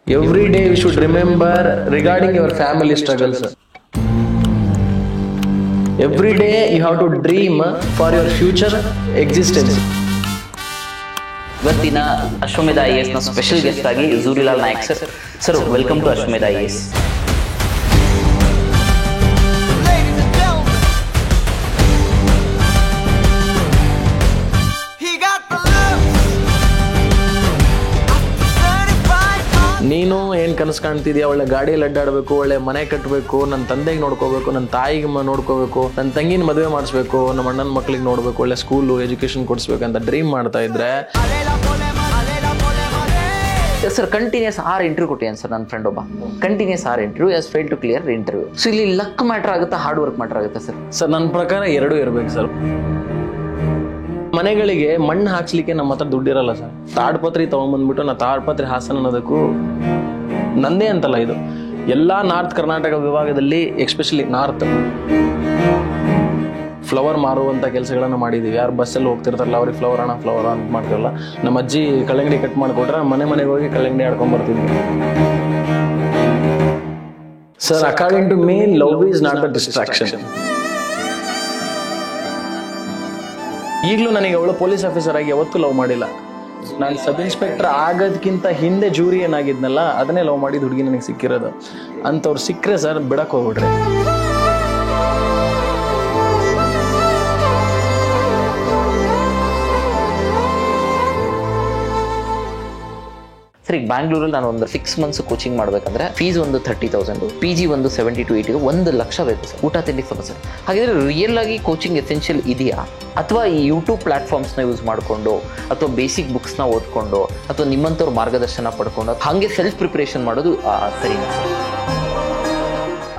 Every day you should remember regarding your family struggles. Every day you have to dream for your future existence. ಇವತ್ತಿನ ಅಶ್ವಮೇಧ IAS ನ special guest ಆಗಿ ಜೂರಿಲಾಲ್ Nayak sir welcome to Ashwamedha IAS. ನೀನು ಏನು ಕನಸು ಕಾಣ್ತಿದ್ಯಾ? ಒಳ್ಳೆ ಗಾಡಿಯಲ್ಲಿ ಅಡ್ಡಾಡಬೇಕು, ಒಳ್ಳೆ ಮನೆ ಕಟ್ಟಬೇಕು, ನನ್ನ ತಂದೆಗೆ ನೋಡ್ಕೋಬೇಕು, ನನ್ನ ತಾಯಿಗೆ ನೋಡ್ಕೋಬೇಕು, ನನ್ನ ತಂಗಿನ ಮದುವೆ ಮಾಡಿಸ್ಬೇಕು, ನಮ್ಮ ಅಣ್ಣನ ಮಕ್ಳಿಗೆ ನೋಡಬೇಕು, ಒಳ್ಳೆ ಸ್ಕೂಲು ಎಜುಕೇಶನ್ ಕೊಡಿಸ್ಬೇಕು ಅಂತ ಡ್ರೀಮ್ ಮಾಡ್ತಾ ಇದ್ರೆ ಸರ್ ಕಂಟಿನ್ಯೂಸ್ 6 ಇಂಟರ್ವ್ಯೂ ಕೊಟ್ಟಿದ್ದೇನೆ ಸರ್. ನನ್ನ ಫ್ರೆಂಡ್ ಒಬ್ಬ continuous 6 interview as fail to clear interview. So ಇಲ್ಲಿ ಲಕ್ ಮ್ಯಾಟರ್ ಆಗುತ್ತಾ, ಹಾರ್ಡ್ ವರ್ಕ್ ಮ್ಯಾಟರ್ ಆಗುತ್ತೆ ಸರ್? ಸರ್ ನನ್ನ ಪ್ರಕಾರ ಎರಡೂ ಇರಬೇಕು ಸರ್. ಮನೆಗಳಿಗೆ ಮಣ್ಣು ಹಾಕ್ಸ್ಲಿಕ್ಕೆ ನಮ್ಮ ಹತ್ರ ದುಡ್ಡಿರಲ್ಲ ಸರ್. ತಾಡ್ಪತ್ರಿ ತಗೊಂಡ್ಬಂದ್ಬಿಟ್ಟು ನಾ ತಾಡ್ಪತ್ರಿ ಹಾಸನ ಅನ್ನೋದಕ್ಕೂ ನಂದೇ ಅಂತಲ್ಲ, ಇದು ಎಲ್ಲ ನಾರ್ತ್ ಕರ್ನಾಟಕ ವಿಭಾಗದಲ್ಲಿ ಎಸ್ಪೆಷಲಿ ನಾರ್ತ್ ಫ್ಲವರ್ ಮಾರುವಂಥ ಕೆಲಸಗಳನ್ನು ಮಾಡಿದ್ದೀವಿ. ಯಾರು ಬಸ್ಸಲ್ಲಿ ಹೋಗ್ತಿರ್ತಾರಲ್ಲ ಅವ್ರಿಗೆ ಫ್ಲವರ್ ಅಂತ ಮಾಡ್ತೀವಲ್ಲ, ನಮ್ಮ ಅಜ್ಜಿ ಕಲ್ಲಂಗಡಿ ಕಟ್ ಮಾಡಿಕೊಟ್ರೆ ಮನೆಗೆ ಹೋಗಿ ಕಲ್ಲಂಗಡಿ ಆಡ್ಕೊಂಡ್ಬರ್ತಿದ್ವಿ. Sir according to me love is not the destruction. ಈಗಲೂ ನನಗೆ ಅವಳು ಪೊಲೀಸ್ ಆಫೀಸರ್ ಆಗಿ ಯಾವತ್ತೂ ಲವ್ ಮಾಡಿಲ್ಲ. ನಾನು ಸಬ್ ಇನ್ಸ್ಪೆಕ್ಟರ್ ಆಗೋದಕ್ಕಿಂತ ಹಿಂದೆ ಜೂರಿ ಏನಾಗಿದ್ನಲ್ಲ ಅದನ್ನೇ ಲವ್ ಮಾಡಿದ ಹುಡುಗಿ ನನಗೆ ಸಿಕ್ಕಿರೋದು. ಅಂಥವ್ರು ಸಿಕ್ಕರೆ ಸರ್ ಬಿಡಕ್ಕೆ ಹೋಗ್ಬಿಡ್ರಿ. ಸರ್ ಈಗ ಬ್ಯಾಂಗ್ಳೂರಲ್ಲಿ ನಾನು ಒಂದು 6 months ಕೋಚಿಂಗ್ ಮಾಡಬೇಕಂದ್ರೆ ಫೀಸ್ ಒಂದು 30,000, PG ಒಂದು 70 to 80, 1 ಲಕ್ಷ ಬೇಕು ಸರ್. ಊಟ ತಿಂಡಿ ಸಮಸ್ಯೆ. ಹಾಗಾದರೆ ರಿಯಲ್ ಆಗಿ ಕೋಚಿಂಗ್ ಎಸೆನ್ಷಿಯಲ್ ಇದೆಯಾ, ಅಥವಾ ಈ ಯೂಟ್ಯೂಬ್ ಪ್ಲಾಟ್ಫಾರ್ಮ್ಸ್ನ ಯೂಸ್ ಮಾಡಿಕೊಂಡು, ಅಥವಾ ಬೇಸಿಕ್ ಬುಕ್ಸ್ನ ಓದ್ಕೊಂಡು, ಅಥವಾ ನಿಮ್ಮಂಥವ್ರ ಮಾರ್ಗದರ್ಶನ ಪಡ್ಕೊಂಡು ಹಾಗೆ ಸೆಲ್ಫ್ ಪ್ರಿಪ್ರೇಷನ್ ಮಾಡೋದು ಸರಿನಾ ಸರ್?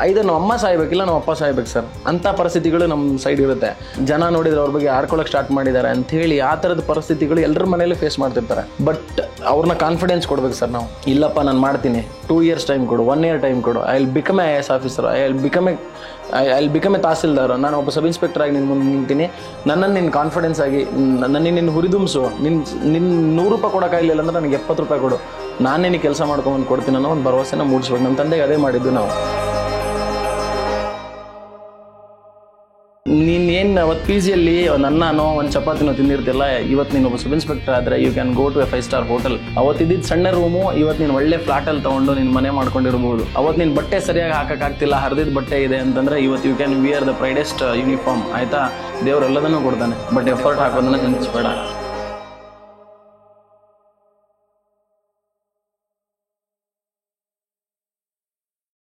ಐದು ನಮ್ಮ ಅಮ್ಮ ಸಾಯ್ಬೇಕಿಲ್ಲ ನಮ್ಮ ಅಪ್ಪ ಸಾಯ್ಬೇಕು ಸರ್. ಅಂಥ ಪರಿಸ್ಥಿತಿಗಳು ನಮ್ಮ ಸೈಡ್ ಇರುತ್ತೆ. ಜನ ನೋಡಿದ್ರೆ ಅವ್ರ ಬಗ್ಗೆ ಆಡ್ಕೊಳ್ಳೋಕೆ ಸ್ಟಾರ್ಟ್ ಮಾಡಿದ್ದಾರೆ ಅಂಥೇಳಿ ಆ ಥರದ ಪರಿಸ್ಥಿತಿಗಳು ಎಲ್ಲರ ಮನೇಲಿ ಫೇಸ್ ಮಾಡ್ತಿರ್ತಾರೆ. ಬಟ್ ಅವ್ರನ್ನ ಕಾನ್ಫಿಡೆನ್ಸ್ ಕೊಡ್ಬೇಕು ಸರ್ ನಾವು. ಇಲ್ಲಪ್ಪ ನಾನು ಮಾಡ್ತೀನಿ, 2 years ಟೈಮ್ ಕೊಡು, 1 year ಟೈಮ್ ಕೊಡು, I will become A IAS officer, I will become A tahsildar, ನಾನು ಒಬ್ಬ ಸಬ್ ಇನ್ಸ್ಪೆಕ್ಟರ್ ಆಗಿ ನಿನ್ನ ಮುಂದೆ ನಿಂತೀನಿ, ನನ್ನನ್ನು ನಿನ್ನ ಕಾನ್ಫಿಡೆನ್ಸ್ ಆಗಿ ನಿನ್ನ ಹುರಿದುಂಬಿಸು. ನಿನ್ನ 100 ರೂಪಾಯಿ ಕೊಡೋಕ್ಕಾಗಲಿಲ್ಲ ಅಂದ್ರೆ ನನಗೆ 70 ರೂಪಾಯಿ ಕೊಡು, ನಾನೇ ನೀನು ಕೆಲಸ ಮಾಡ್ಕೊಂಡು ಕೊಡ್ತೀನಿ ಅನ್ನೋ ಒಂದು ಭರವಸೆನ ಮೂಡಿಸ್ಬೇಕು. ನಮ್ಮ ತಂದೆಗೆ ಅದೇ ಮಾಡಿದ್ದು ನಾವು. ನೀನು ಏನು ಅವತ್ತು PGಯಲ್ಲಿ ನನ್ನೋ ಒಂದು ಚಪಾತಿನೋ ತಿಂದಿರ್ತಿಲ್ಲ, ಇವತ್ತು ನೀನು ಒಬ್ಬ ಸಬ್ ಇನ್ಸ್ಪೆಕ್ಟರ್ ಆದರೆ you can go to a 5 star hotel. ಅವತ್ತಿದ್ದಿದ್ದು ಸಣ್ಣ ರೂಮು ಇವತ್ತು ನೀನು ಒಳ್ಳೆ ಫ್ಲಾಟಲ್ಲಿ ತೊಗೊಂಡು ನಿನ್ನ ಮನೆ ಮಾಡ್ಕೊಂಡಿರ್ಬೋದು. ಅವತ್ತು ನೀನು ಬಟ್ಟೆ ಸರಿಯಾಗಿ ಹಾಕೋಕ್ಕಾಗ್ತಿಲ್ಲ, ಹರಿದಿದ್ದು ಬಟ್ಟೆ ಇದೆ ಅಂತಂದರೆ ಇವತ್ತು you can wear the proudest uniform. ಆಯಿತಾ? ದೇವ್ರು ಎಲ್ಲದನ್ನೂ ಕೊಡ್ತಾನೆ, ಬಟ್ ಎಫರ್ಟ್ ಹಾಕೋದನ್ನ ನೆನೆಸ್ಬೇಡ.